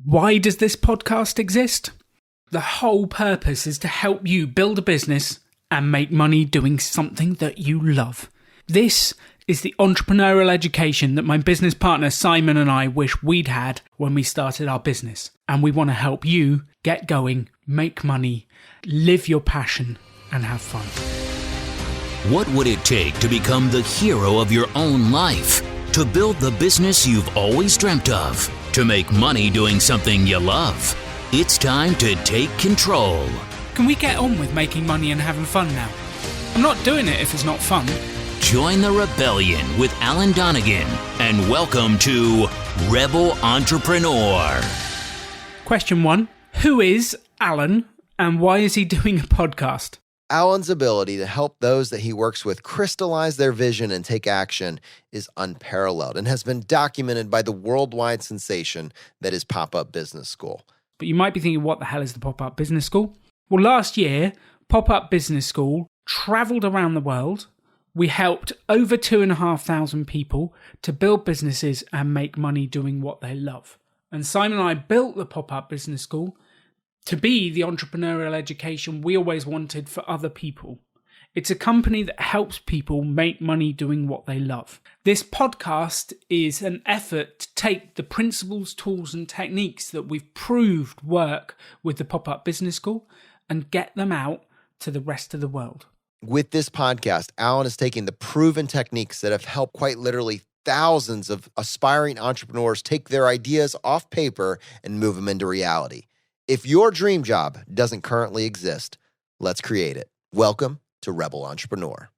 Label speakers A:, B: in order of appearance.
A: Why does this podcast exist? The whole purpose is to help you build a business and make money doing something that you love. This is the entrepreneurial education that my business partner Simon and I wish we'd had when we started our business. And we want to help you get going, make money, live your passion, and have fun.
B: What would it take to become the hero of your own life? To build the business you've always dreamt of? To make money doing something you love? It's time to take control.
A: Can we get on with making money and having fun now? I'm not doing it if it's not fun.
B: Join the rebellion with Alan Donegan and welcome to Rebel Entrepreneur.
A: Question 1. Who is Alan and why is he doing a podcast?
C: Alan's ability to help those that he works with crystallize their vision and take action is unparalleled and has been documented by the worldwide sensation that is PopUp Business School.
A: But you might be thinking, what the hell is the PopUp Business School? Well, last year, PopUp Business School traveled around the world. We helped over 2,500 people to build businesses and make money doing what they love. And Simon and I built the PopUp Business School to be the entrepreneurial education we always wanted for other people. It's a company that helps people make money doing what they love. This podcast is an effort to take the principles, tools, and techniques that we've proved work with the PopUp Business School and get them out to the rest of the world.
C: With this podcast, Alan is taking the proven techniques that have helped quite literally thousands of aspiring entrepreneurs take their ideas off paper and move them into reality. If your dream job doesn't currently exist, let's create it. Welcome to Rebel Entrepreneur.